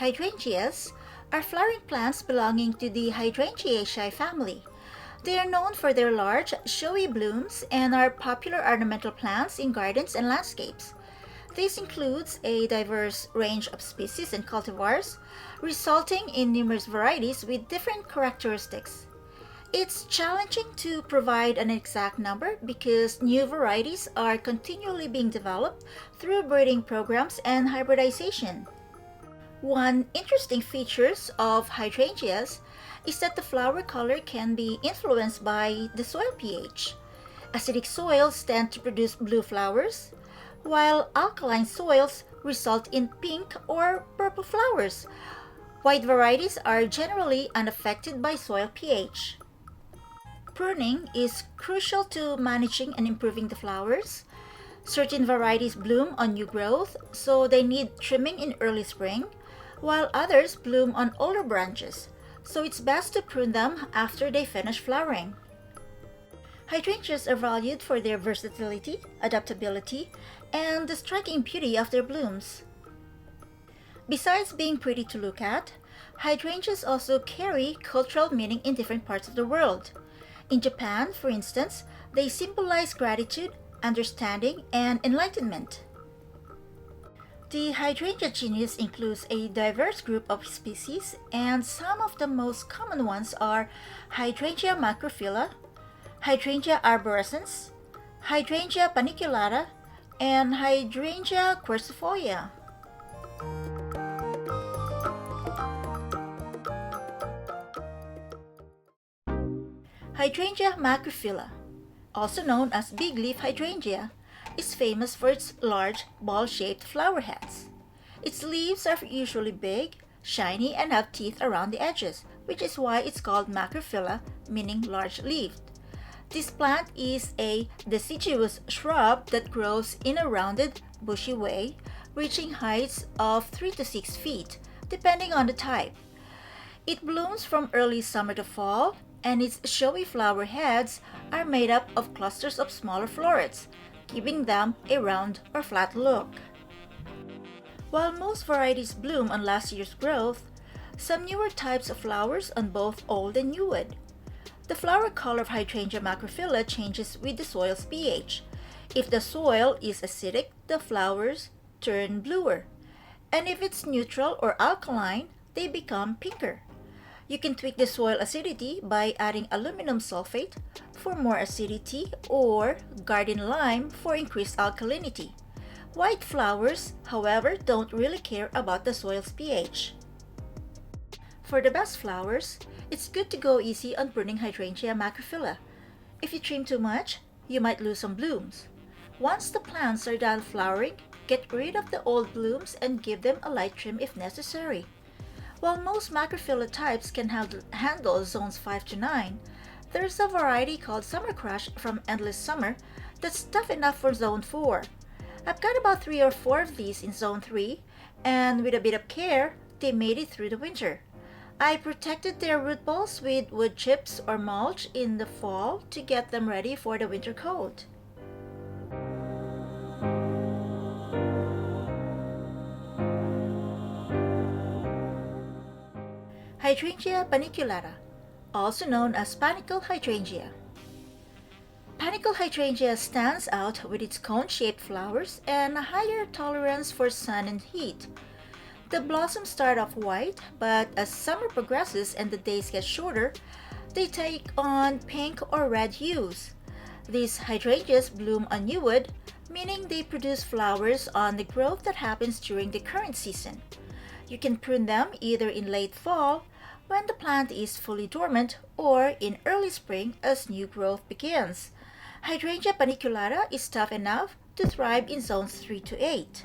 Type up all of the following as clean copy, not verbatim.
Hydrangeas are flowering plants belonging to the Hydrangeaceae family. They are known for their large, showy blooms and are popular ornamental plants in gardens and landscapes. This includes a diverse range of species and cultivars, resulting in numerous varieties with different characteristics. It's challenging to provide an exact number because new varieties are continually being developed through breeding programs and hybridization. One interesting feature of hydrangeas is that the flower color can be influenced by the soil pH. Acidic soils tend to produce blue flowers, while alkaline soils result in pink or purple flowers. White varieties are generally unaffected by soil pH. Pruning is crucial to managing and improving the flowers. Certain varieties bloom on new growth, so they need trimming in early spring, while others bloom on older branches, so it's best to prune them after they finish flowering. Hydrangeas are valued for their versatility, adaptability, and the striking beauty of their blooms. Besides being pretty to look at, hydrangeas also carry cultural meaning in different parts of the world. In Japan, for instance, they symbolize gratitude, understanding, and enlightenment. The hydrangea genus includes a diverse group of species, and some of the most common ones are Hydrangea macrophylla, Hydrangea arborescens, Hydrangea paniculata, and Hydrangea quercifolia. Hydrangea macrophylla, also known as big leaf hydrangea, is famous for its large, ball-shaped flower heads. Its leaves are usually big, shiny, and have teeth around the edges, which is why it's called macrophylla, meaning large-leaved. This plant is a deciduous shrub that grows in a rounded, bushy way, reaching heights of 3 to 6 feet, depending on the type. It blooms from early summer to fall, and its showy flower heads are made up of clusters of smaller florets, giving them a round or flat look. While most varieties bloom on last year's growth, some newer types of flowers on both old and new wood. The flower color of Hydrangea macrophylla changes with the soil's pH. If the soil is acidic, the flowers turn bluer, and if it's neutral or alkaline, they become pinker. You can tweak the soil acidity by adding aluminum sulfate for more acidity or garden lime for increased alkalinity. White flowers, however, don't really care about the soil's pH. For the best flowers, it's good to go easy on pruning Hydrangea macrophylla. If you trim too much, you might lose some blooms. Once the plants are done flowering, get rid of the old blooms and give them a light trim if necessary. While most macrophylla types can handle zones 5 to 9, there's a variety called Summer Crush from Endless Summer that's tough enough for zone 4. I've got about 3 or 4 of these in zone 3, and with a bit of care, they made it through the winter. I protected their root balls with wood chips or mulch in the fall to get them ready for the winter cold. Hydrangea paniculata, also known as panicle hydrangea. Panicle hydrangea stands out with its cone-shaped flowers and a higher tolerance for sun and heat. The blossoms start off white, but as summer progresses and the days get shorter, they take on pink or red hues. These hydrangeas bloom on new wood, meaning they produce flowers on the growth that happens during the current season. You can prune them either in late fall, when the plant is fully dormant, or in early spring as new growth begins. Hydrangea paniculata is tough enough to thrive in zones 3 to 8.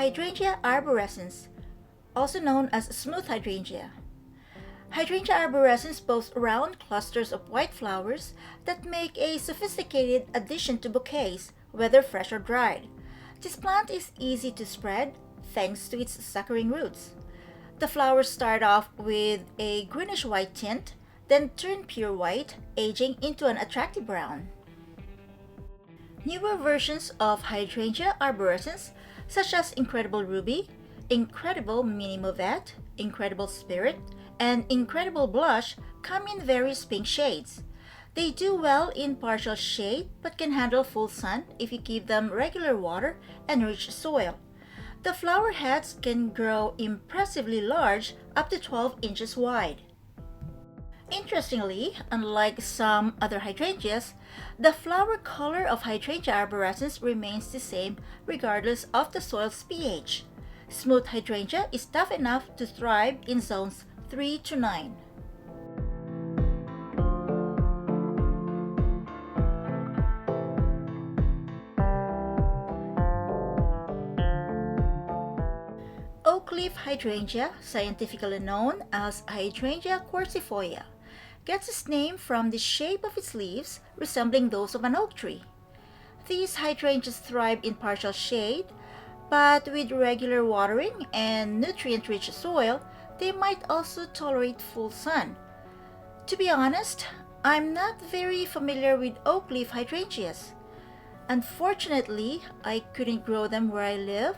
Hydrangea arborescens, also known as smooth hydrangea. Hydrangea arborescens boasts round clusters of white flowers that make a sophisticated addition to bouquets, whether fresh or dried. This plant is easy to spread thanks to its suckering roots. The flowers start off with a greenish-white tint, then turn pure white, aging into an attractive brown. Newer versions of Hydrangea arborescens, such as Incredible Ruby, Incredible Mini Mauvette, Incredible Spirit, and Incredible Blush, come in various pink shades. They do well in partial shade but can handle full sun if you give them regular water and rich soil. The flower heads can grow impressively large, up to 12 inches wide. Interestingly, unlike some other hydrangeas, the flower color of Hydrangea arborescens remains the same regardless of the soil's pH. Smooth hydrangea is tough enough to thrive in zones 3 to 9. Oakleaf hydrangea, scientifically known as Hydrangea quercifolia, gets its name from the shape of its leaves resembling those of an oak tree. These hydrangeas thrive in partial shade, but with regular watering and nutrient-rich soil, they might also tolerate full sun. To be honest, I'm not very familiar with oakleaf hydrangeas. Unfortunately, I couldn't grow them where I live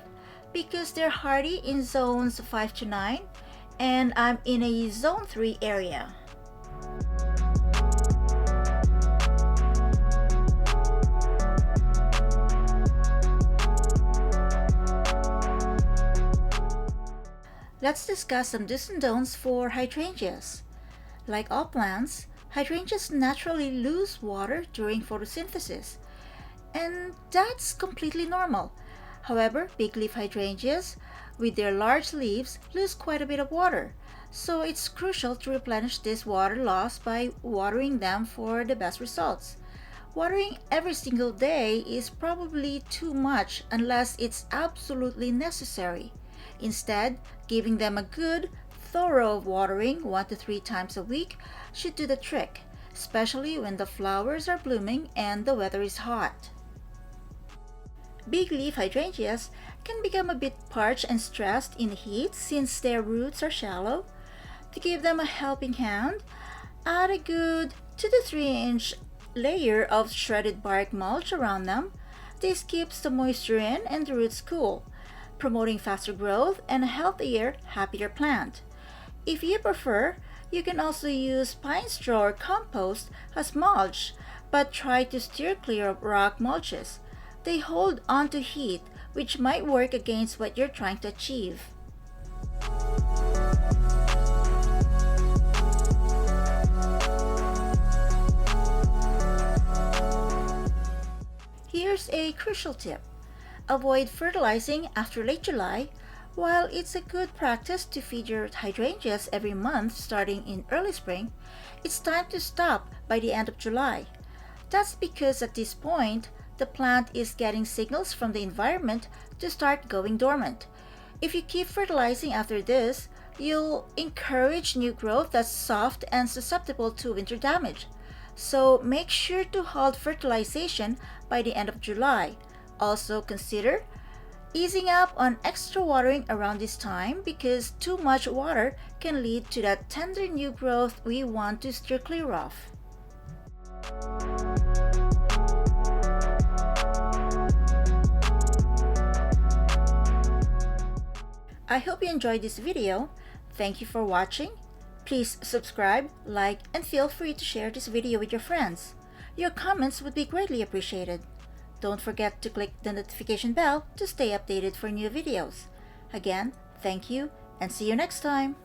because they're hardy in zones 5 to 9 and I'm in a zone 3 area. Let's discuss some do's and don'ts for hydrangeas. Like all plants, hydrangeas naturally lose water during photosynthesis, and that's completely normal. However, big leaf hydrangeas, with their large leaves, lose quite a bit of water, so it's crucial to replenish this water loss by watering them for the best results. Watering every single day is probably too much unless it's absolutely necessary. Instead, giving them a good, thorough watering 1 to 3 times a week should do the trick, especially when the flowers are blooming and the weather is hot. Big leaf hydrangeas can become a bit parched and stressed in heat since their roots are shallow. To give them a helping hand, add a good 2 to 3 inch layer of shredded bark mulch around them. This keeps the moisture in and the roots cool, promoting faster growth and a healthier, happier plant. If you prefer, you can also use pine straw or compost as mulch, but try to steer clear of rock mulches. They hold on to heat, which might work against what you're trying to achieve. Here's a crucial tip. Avoid fertilizing after late July. While it's a good practice to feed your hydrangeas every month starting in early spring, it's time to stop by the end of July. That's because at this point, the plant is getting signals from the environment to start going dormant. If you keep fertilizing after this, you'll encourage new growth that's soft and susceptible to winter damage. So make sure to halt fertilization by the end of July. Also consider easing up on extra watering around this time because too much water can lead to that tender new growth we want to steer clear of. I hope you enjoyed this video. Thank you for watching. Please subscribe, like, and feel free to share this video with your friends. Your comments would be greatly appreciated. Don't forget to click the notification bell to stay updated for new videos. Again, thank you and see you next time.